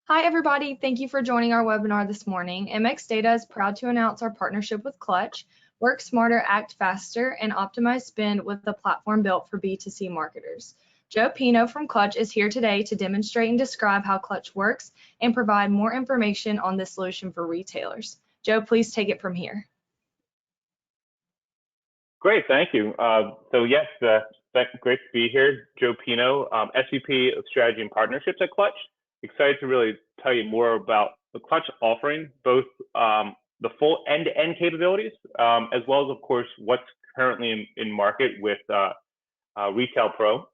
Hi, everybody. Thank you for joining our webinar this morning. MX Data is proud to announce our partnership with Clutch. Work smarter, act faster, and optimize spend with a platform built for B2C marketers. Joe Pino from Clutch is here today to demonstrate and describe how Clutch works and provide more information on this solution for retailers. Joe, please take it from here. Great, thank you. Yes, great to be here. Joe Pino, SVP of Strategy and Partnerships at Clutch. Excited to really tell you more about the Clutch offering, both the full end-to-end capabilities, as well as, of course, what's currently in market with Retail Pro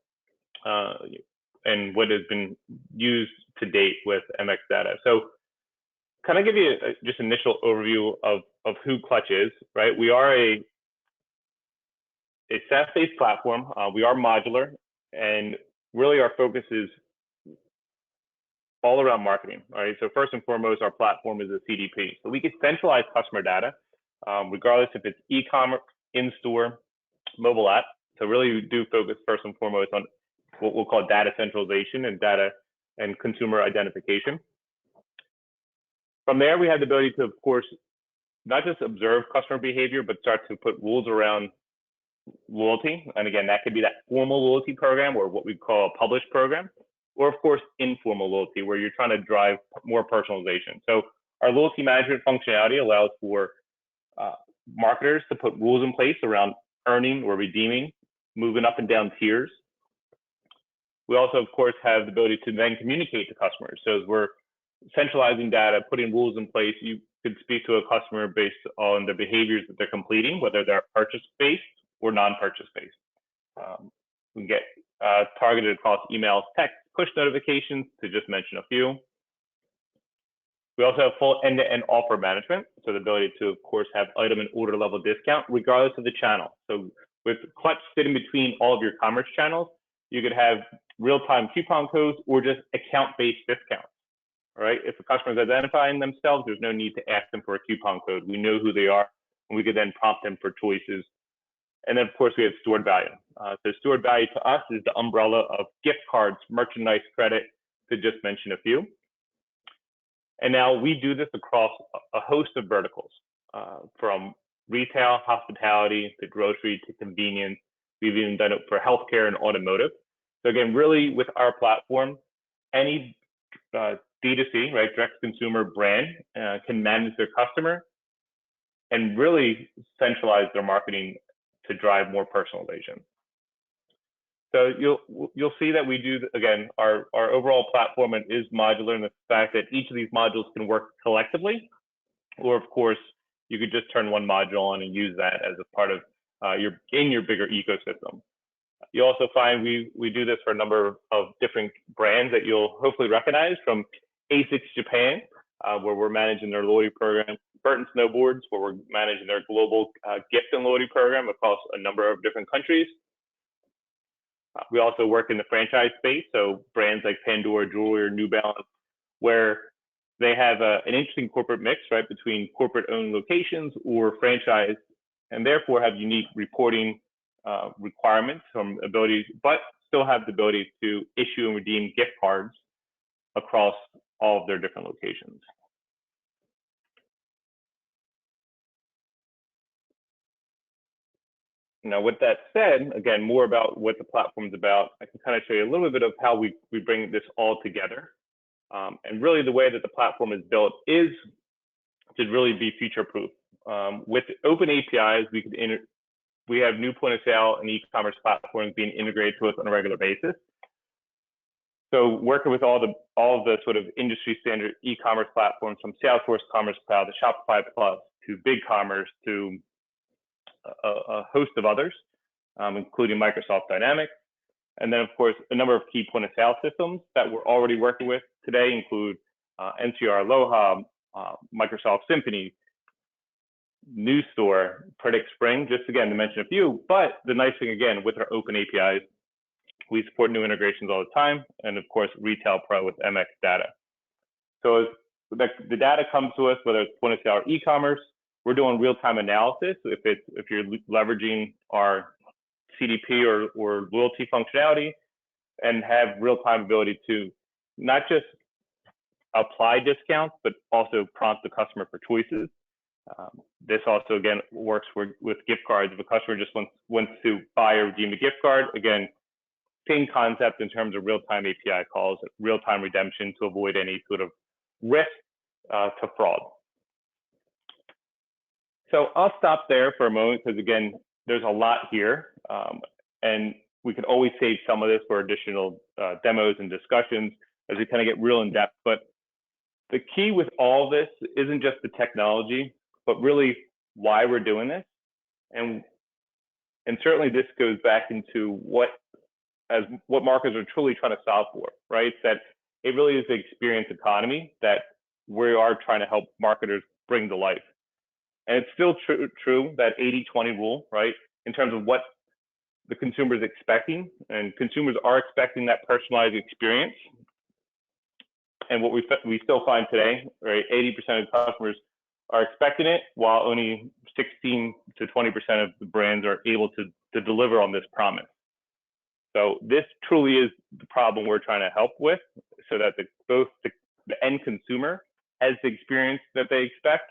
and what has been used to date with MX Data. So kind of give you just initial overview of who Clutch is, right? We are a SaaS-based platform. We are modular, and really our focus is all around marketing. All right. So first and foremost, our platform is a CDP. So we can centralize customer data, regardless if it's e-commerce, in-store, mobile app. So really we do focus first and foremost on what we'll call data centralization and data and consumer identification. From there, we have the ability to, of course, not just observe customer behavior, but start to put rules around loyalty. And again, that could be that formal loyalty program or what we call a published program, or of course, informal loyalty, where you're trying to drive more personalization. So our loyalty management functionality allows for marketers to put rules in place around earning or redeeming, moving up and down tiers. We also, of course, have the ability to then communicate to customers. So as we're centralizing data, putting rules in place, you could speak to a customer based on the behaviors that they're completing, whether they're purchase-based or non-purchase-based. We can get targeted across emails, text, push notifications, to just mention a few. We also have full end-to-end offer management, so the ability to, of course, have item and order level discount regardless of the channel. So with Clutch sitting between all of your commerce channels, you could have real-time coupon codes or just account-based discounts. All right. If a customer is identifying themselves, there's no need to ask them for a coupon code. We know who they are, and we could then prompt them for choices. And then, of course, we have stored value. So stored value to us is the umbrella of gift cards, merchandise credit, to just mention a few. And now we do this across a host of verticals, from retail, hospitality, to grocery, to convenience. We've even done it for healthcare and automotive. So again, really with our platform, any D2C, right, direct consumer brand can manage their customer and really centralize their marketing to drive more personalization. So you'll see that we do, again, our overall platform is modular in the fact that each of these modules can work collectively, or of course, you could just turn one module on and use that as a part of your bigger ecosystem. You also find we do this for a number of different brands that you'll hopefully recognize, from ASICS Japan, where we're managing their loyalty program, Burton Snowboards, where we're managing their global gift and loyalty program across a number of different countries. We also work in the franchise space, so brands like Pandora Jewelry or New Balance, where they have an interesting corporate mix, right, between corporate-owned locations or franchise, and therefore have unique reporting requirements from abilities, but still have the ability to issue and redeem gift cards across all of their different locations. Now, with that said, again, more about what the platform is about, I can kind of show you a little bit of how we bring this all together. And really the way that the platform is built is to really be future-proof. With open APIs, we have new point of sale and e-commerce platforms being integrated to us on a regular basis. So working with all of the sort of industry standard e-commerce platforms, from Salesforce Commerce Cloud to Shopify Plus to BigCommerce to a host of others, including Microsoft Dynamics. And then, of course, a number of key point of sale systems that we're already working with today include NCR Aloha, Microsoft Symphony, New Store, Predict Spring, just again to mention a few. But the nice thing, again, with our open APIs, we support new integrations all the time, and of course, Retail Pro with MX Data. So as the data comes to us, whether it's point of sale or e-commerce, we're doing real-time analysis. If you're leveraging our CDP or loyalty functionality, and have real-time ability to not just apply discounts, but also prompt the customer for choices. This also, again, works with gift cards. If a customer just wants to buy or redeem a gift card, again, same concept in terms of real-time API calls, real-time redemption to avoid any sort of risk to fraud. So I'll stop there for a moment because, again, there's a lot here. And we could always save some of this for additional demos and discussions as we kind of get real in depth. But the key with all this isn't just the technology, but really why we're doing this. And certainly this goes back into what marketers are truly trying to solve for, right? That it really is the experience economy that we are trying to help marketers bring to life. And it's still true that 80-20 rule, right? In terms of what the consumer is expecting, and consumers are expecting that personalized experience. And what we still find today, right? 80% of customers are expecting it, while only 16 to 20% of the brands are able to deliver on this promise. So this truly is the problem we're trying to help with, so that both the end consumer has the experience that they expect,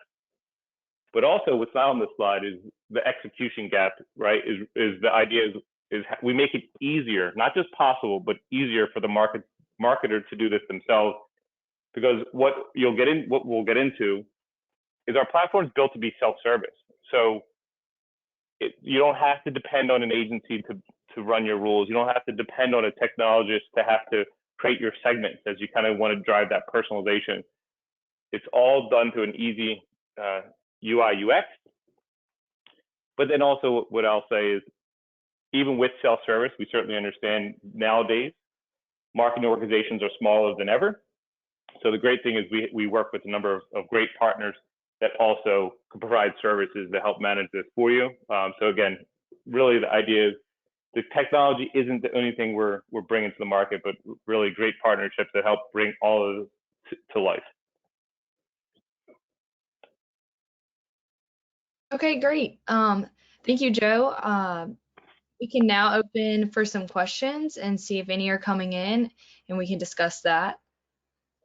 but also what's not on this slide is the execution gap, right? Is the idea is we make it easier, not just possible, but easier for the marketer to do this themselves. Because what we'll get into is our platform is built to be self-service. So you don't have to depend on an agency to run your rules. You don't have to depend on a technologist to have to create your segments as you kind of want to drive that personalization. It's all done through an easy UI UX. But then also what I'll say is, even with self-service, we certainly understand nowadays marketing organizations are smaller than ever. So the great thing is we work with a number of great partners that also can provide services to help manage this for you. So again, really the idea is the technology isn't the only thing we're bringing to the market, but really great partnerships that help bring all of this to life. Okay, great. Thank you, Joe. We can now open for some questions and see if any are coming in, and we can discuss that.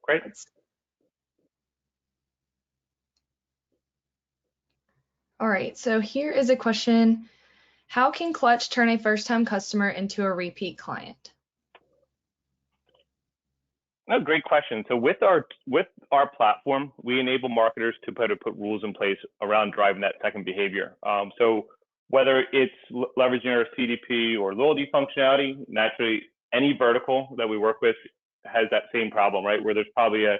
Great. All right, so here is a question. How can Clutch turn a first-time customer into a repeat client? No, great question. So with our platform, we enable marketers to put rules in place around driving that second behavior. So whether it's leveraging our CDP or loyalty functionality, naturally any vertical that we work with has that same problem, right? Where there's probably a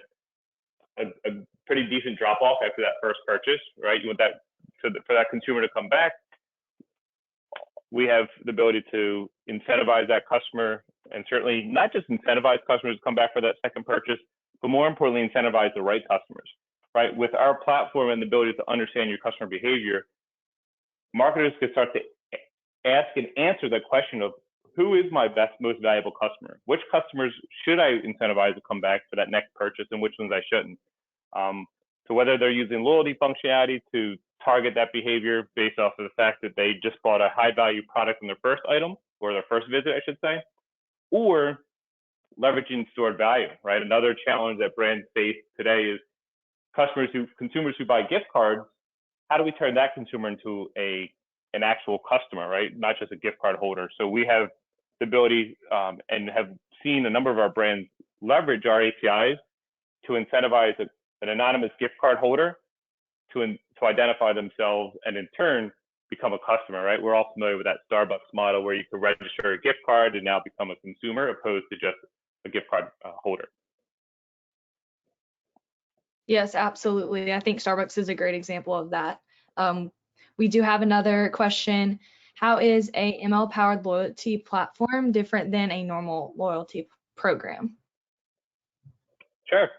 pretty decent drop off after that first purchase, right? You want that for that consumer to come back. We have the ability to incentivize that customer, and certainly not just incentivize customers to come back for that second purchase, but more importantly, incentivize the right customers, right? With our platform and the ability to understand your customer behavior, marketers can start to ask and answer that question of who is my most valuable customer? Which customers should I incentivize to come back for that next purchase, and which ones I shouldn't? So whether they're using loyalty functionality to target that behavior based off of the fact that they just bought a high value product in their first item, or their first visit, I should say, or leveraging stored value, right? Another challenge that brands face today is consumers who buy gift cards. How do we turn that consumer into an actual customer, right? Not just a gift card holder. So we have the ability and have seen a number of our brands leverage our APIs to incentivize an anonymous gift card holder to identify themselves and in turn become a customer, right? We're all familiar with that Starbucks model where you can register a gift card and now become a consumer opposed to just a gift card holder. Yes, absolutely. I think Starbucks is a great example of that. We do have another question. How is a ML-powered loyalty platform different than a normal loyalty program? Sure.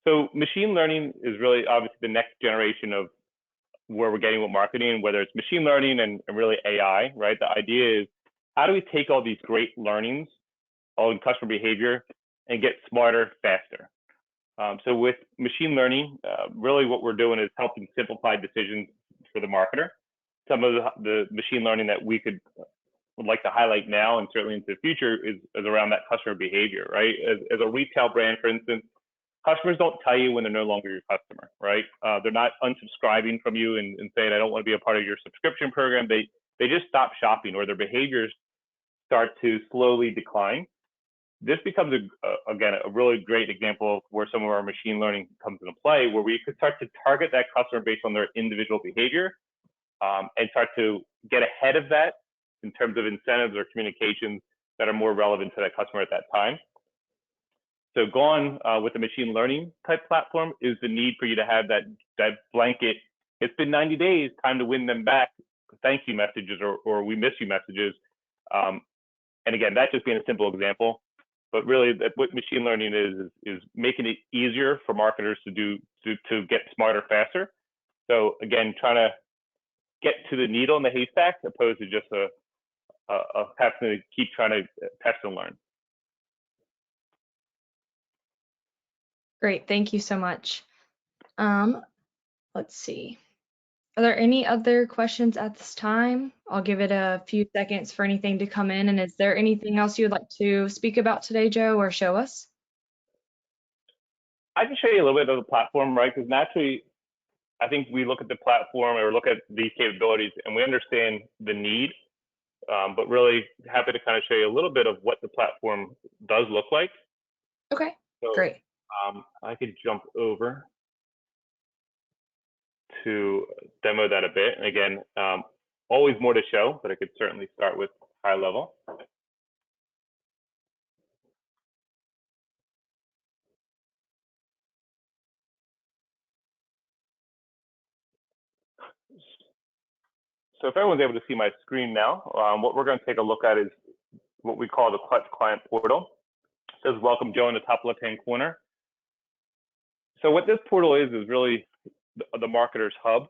So machine learning is really obviously the next generation of where we're getting with marketing, whether it's machine learning and really AI, right? The idea is, how do we take all these great learnings on customer behavior and get smarter faster? So with machine learning, really what we're doing is helping simplify decisions for the marketer. Some of the machine learning that would like to highlight now and certainly into the future is around that customer behavior, right? As a retail brand, for instance, Customers don't tell you when they're no longer your customer, right? They're not unsubscribing from you and saying, I don't want to be a part of your subscription program. They just stop shopping, or their behaviors start to slowly decline. This becomes, again, a really great example of where some of our machine learning comes into play, where we could start to target that customer based on their individual behavior, and start to get ahead of that in terms of incentives or communications that are more relevant to that customer at that time. So gone with the machine learning type platform is the need for you to have that blanket, it's been 90 days, time to win them back, thank you messages, or we miss you messages. And again, that just being a simple example, but really what machine learning is making it easier for marketers to get smarter faster. So again, trying to get to the needle in the haystack opposed to just having to keep trying to test and learn. Great, thank you so much. Let's see. Are there any other questions at this time? I'll give it a few seconds for anything to come in. And is there anything else you would like to speak about today, Joe, or show us? I can show you a little bit of the platform, right? Because naturally, I think we look at the platform or look at these capabilities and we understand the need, but really happy to kind of show you a little bit of what the platform does look like. Okay, so, great. I could jump over to demo that a bit. And again, always more to show, but I could certainly start with high level. So if everyone's able to see my screen now, what we're going to take a look at is what we call the Clutch Client Portal. It says Welcome Joe in the top left-hand corner. So what this portal is really the marketer's hub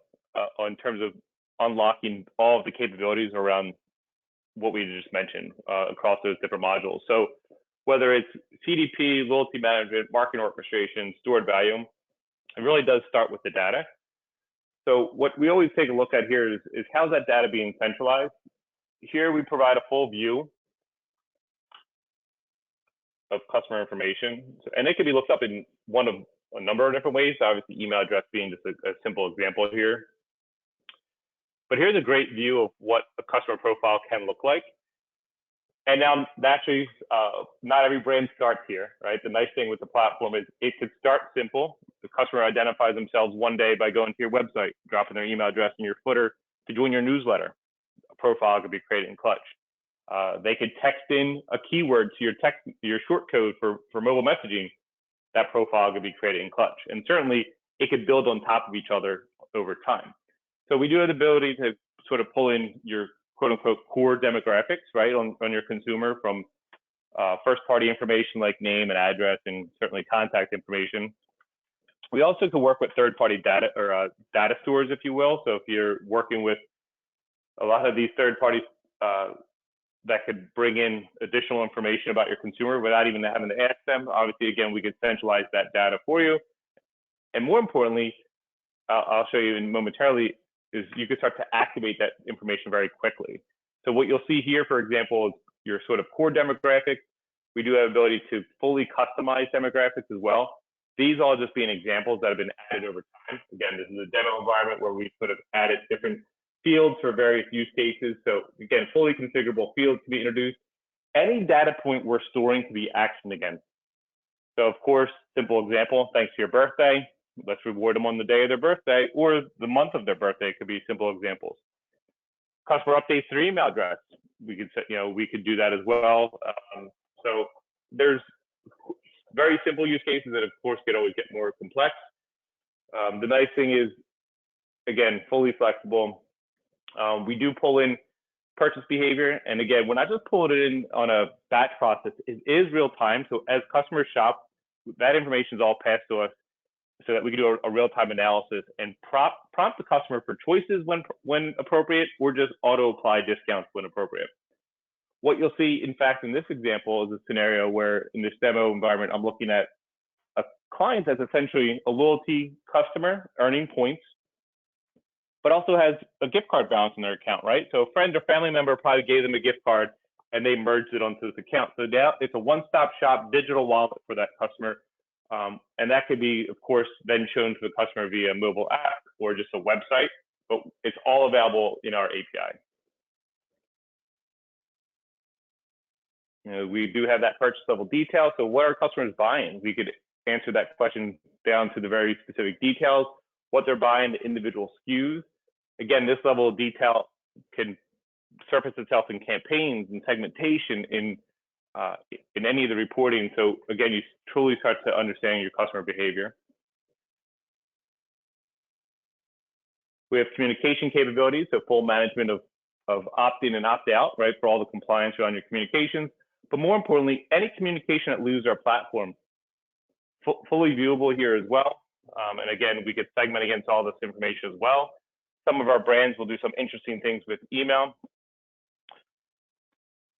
in terms of unlocking all of the capabilities around what we just mentioned across those different modules. So whether it's CDP, loyalty management, marketing orchestration, stored value, it really does start with the data. So what we always take a look at here is how's that data being centralized? Here we provide a full view of customer information, and it can be looked up in one of a number of different ways, obviously email address being just a simple example here. But here's a great view of what a customer profile can look like. And now, naturally, not every brand starts here, right? The nice thing with the platform is it could start simple. The customer identifies themselves one day by going to your website, dropping their email address in your footer to join your newsletter. A profile could be created in Clutch. They could text in a keyword to your short code for mobile messaging. That profile could be created in Clutch. And certainly, it could build on top of each other over time. So we do have the ability to sort of pull in your quote unquote core demographics, right, on your consumer from first party information like name and address and certainly contact information. We also can work with third party data or data stores, if you will. So if you're working with a lot of these third parties that could bring in additional information about your consumer without even having to ask them, obviously, again, we could centralize that data for you. And more importantly, I'll show you momentarily, is you can start to activate that information very quickly. So what you'll see here, for example, is your sort of core demographics. We do have ability to fully customize demographics as well. These all just being examples that have been added over time. Again, this is a demo environment where we sort of added different fields for various use cases. So again, fully configurable fields to be introduced. Any data point we're storing to be actioned against. So of course, simple example, thanks to your birthday, let's reward them on the day of their birthday, or the month of their birthday could be simple examples. Customer updates to their email address. We could set, we could do that as well. So there's very simple use cases that of course could always get more complex. The nice thing is, again, fully flexible. We do pull in purchase behavior. And again, when I just pull it in on a batch process, it is real time. So as customers shop, that information is all passed to us so that we can do a real-time analysis and prompt the customer for choices when appropriate, or just auto-apply discounts when appropriate. What you'll see, in fact, in this example is a scenario where in this demo environment, I'm looking at a client that's essentially a loyalty customer earning points, but also has a gift card balance in their account, right? So a friend or family member probably gave them a gift card and they merged it onto this account. So now it's a one-stop shop digital wallet for that customer. And that could be, of course, then shown to the customer via mobile app or just a website, but it's all available in our API. We do have that purchase level detail. So what are customers buying? We could answer that question down to the very specific details, what they're buying, the individual SKUs. Again, this level of detail can surface itself in campaigns and segmentation in any of the reporting. So again, you truly start to understand your customer behavior. We have communication capabilities, so full management of opt-in and opt-out, right, for all the compliance around your communications. But more importantly, any communication that leaves our platform, fully viewable here as well. And again, we could segment against all this information as well. Some of our brands will do some interesting things with email.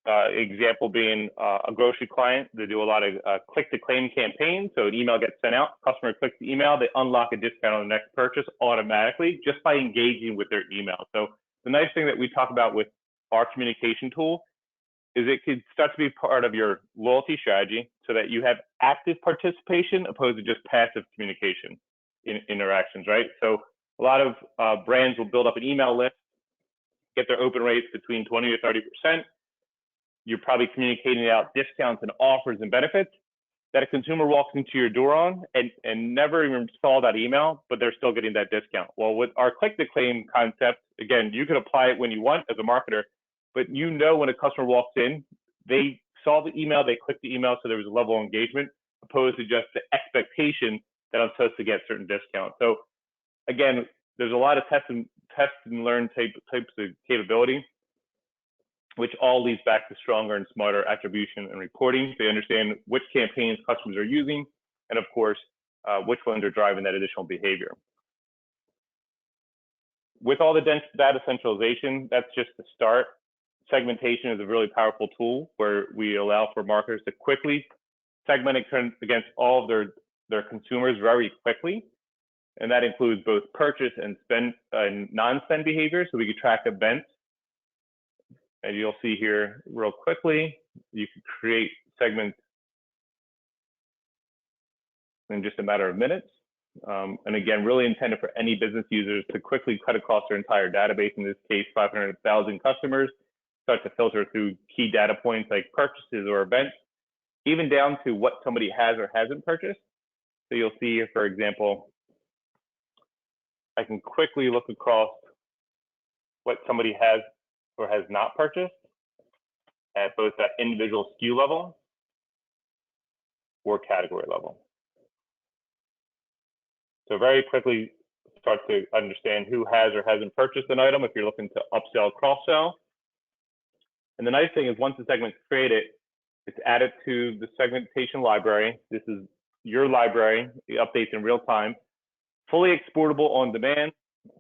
Example being a grocery client, they do a lot of click-to-claim campaigns. So an email gets sent out, customer clicks the email, they unlock a discount on the next purchase automatically just by engaging with their email. So the nice thing that we talk about with our communication tool is it could start to be part of your loyalty strategy so that you have active participation opposed to just passive communication interactions, right? So a lot of brands will build up an email list, get their open rates between 20 to 30%. You're probably communicating out discounts and offers and benefits that a consumer walks into your door on and never even saw that email, but they're still getting that discount. Well, with our click-to-claim concept, again, you can apply it when you want as a marketer, but when a customer walks in, they saw the email, they clicked the email, so there was a level of engagement, opposed to just the expectation that I'm supposed to get certain discounts. So again, there's a lot of test and learn types of capability, which all leads back to stronger and smarter attribution and reporting. They understand which campaigns customers are using, and of course, which ones are driving that additional behavior. With all the dense data centralization, that's just the start. Segmentation is a really powerful tool where we allow for marketers to quickly segment against all of their consumers very quickly. And that includes both purchase and spend and non-spend behavior. So we can track events. And you'll see here real quickly, you can create segments in just a matter of minutes. And again, really intended for any business users to quickly cut across their entire database, in this case, 500,000 customers, start to filter through key data points like purchases or events, even down to what somebody has or hasn't purchased. So you'll see here, for example, I can quickly look across what somebody has or has not purchased at both that individual SKU level or category level. So very quickly start to understand who has or hasn't purchased an item if you're looking to upsell, cross-sell. And the nice thing is once the segment's created, it's added to the segmentation library. This is your library, it updates in real time, fully exportable on demand,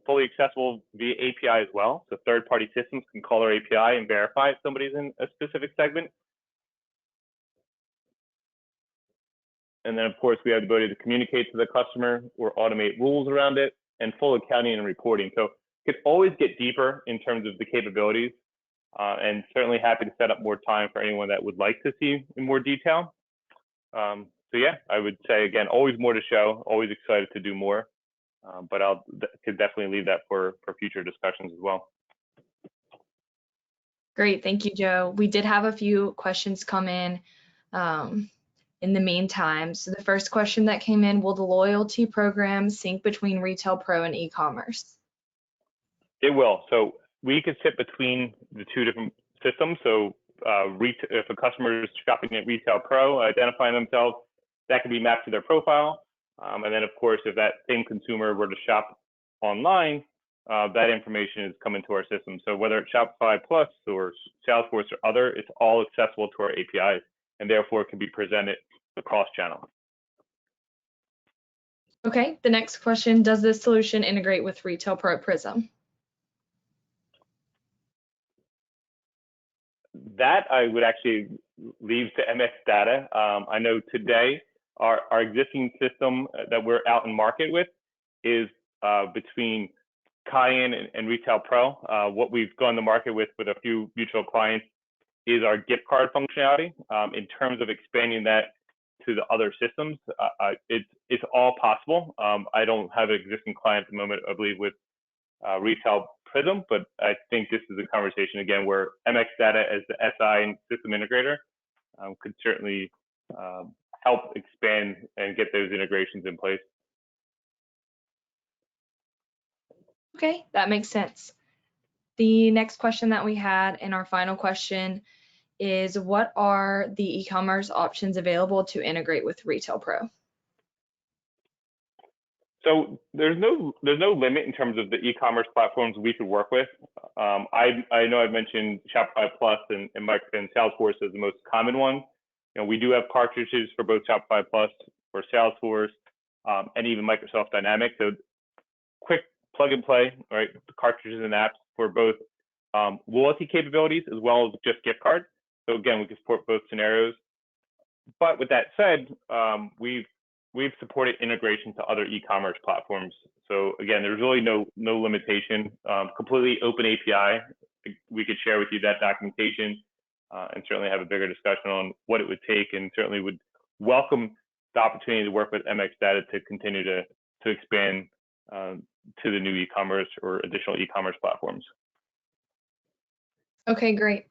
fully accessible via API as well. So third-party systems can call our API and verify if somebody's in a specific segment. And then, of course, we have the ability to communicate to the customer or automate rules around it, and full accounting and reporting. So you could always get deeper in terms of the capabilities, and certainly happy to set up more time for anyone that would like to see in more detail. So yeah, I would say, again, always more to show, always excited to do more, but could definitely leave that for future discussions as well. Great, thank you, Joe. We did have a few questions come in the meantime. So the first question that came in, will the loyalty program sync between Retail Pro and e-commerce? It will. So we could sit between the two different systems. So if a customer is shopping at Retail Pro, identifying themselves, that can be mapped to their profile. And then, of course, if that same consumer were to shop online, that information is coming to our system. So whether it's Shopify Plus or Salesforce or other, it's all accessible to our APIs, and therefore can be presented across channel. Okay, the next question, does this solution integrate with Retail Pro Prism? That I would actually leave to MX Data. I know today our existing system that we're out in market with is between Cayenne and Retail Pro. What we've gone to market with a few mutual clients is our gift card functionality. In terms of expanding that to the other systems, it's all possible. I don't have an existing client at the moment, I believe, with Retail Prism, but I think this is a conversation again where MX Data as the SI and system integrator could certainly help expand and get those integrations in place. Okay, that makes sense. The next question that we had, and our final question, is what are the e-commerce options available to integrate with Retail Pro? So there's no limit in terms of the e-commerce platforms we could work with. I know I've mentioned Shopify Plus and Salesforce as the most common one. You know, we do have cartridges for both Shopify Plus, for Salesforce, and even Microsoft Dynamics. So quick plug and play, right? The cartridges and apps for both loyalty capabilities as well as just gift cards. So again, we can support both scenarios. But with that said, we've supported integration to other e-commerce platforms. So again, there's really no limitation. Completely open API. We could share with you that documentation and certainly have a bigger discussion on what it would take, and certainly would welcome the opportunity to work with MX Data to continue to expand to the new e-commerce or additional e-commerce platforms. Okay, great.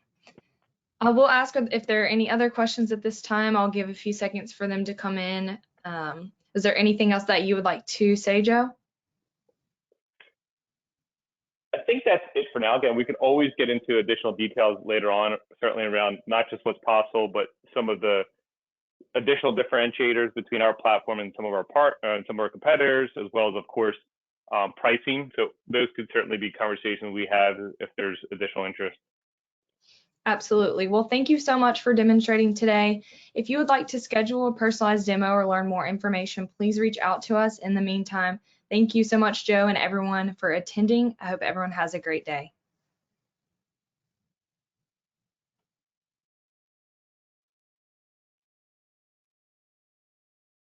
I will ask if there are any other questions at this time. I'll give a few seconds for them to come in. Is there anything else that you would like to say, Joe? I think that's it for now. Again, we can always get into additional details later on, certainly around not just what's possible, but some of the additional differentiators between our platform and some of our competitors, as well as, of course, pricing. So those could certainly be conversations we have if there's additional interest. Absolutely. Well, thank you so much for demonstrating today. If you would like to schedule a personalized demo or learn more information, please reach out to us. In the meantime, thank you so much, Joe, and everyone for attending. I hope everyone has a great day.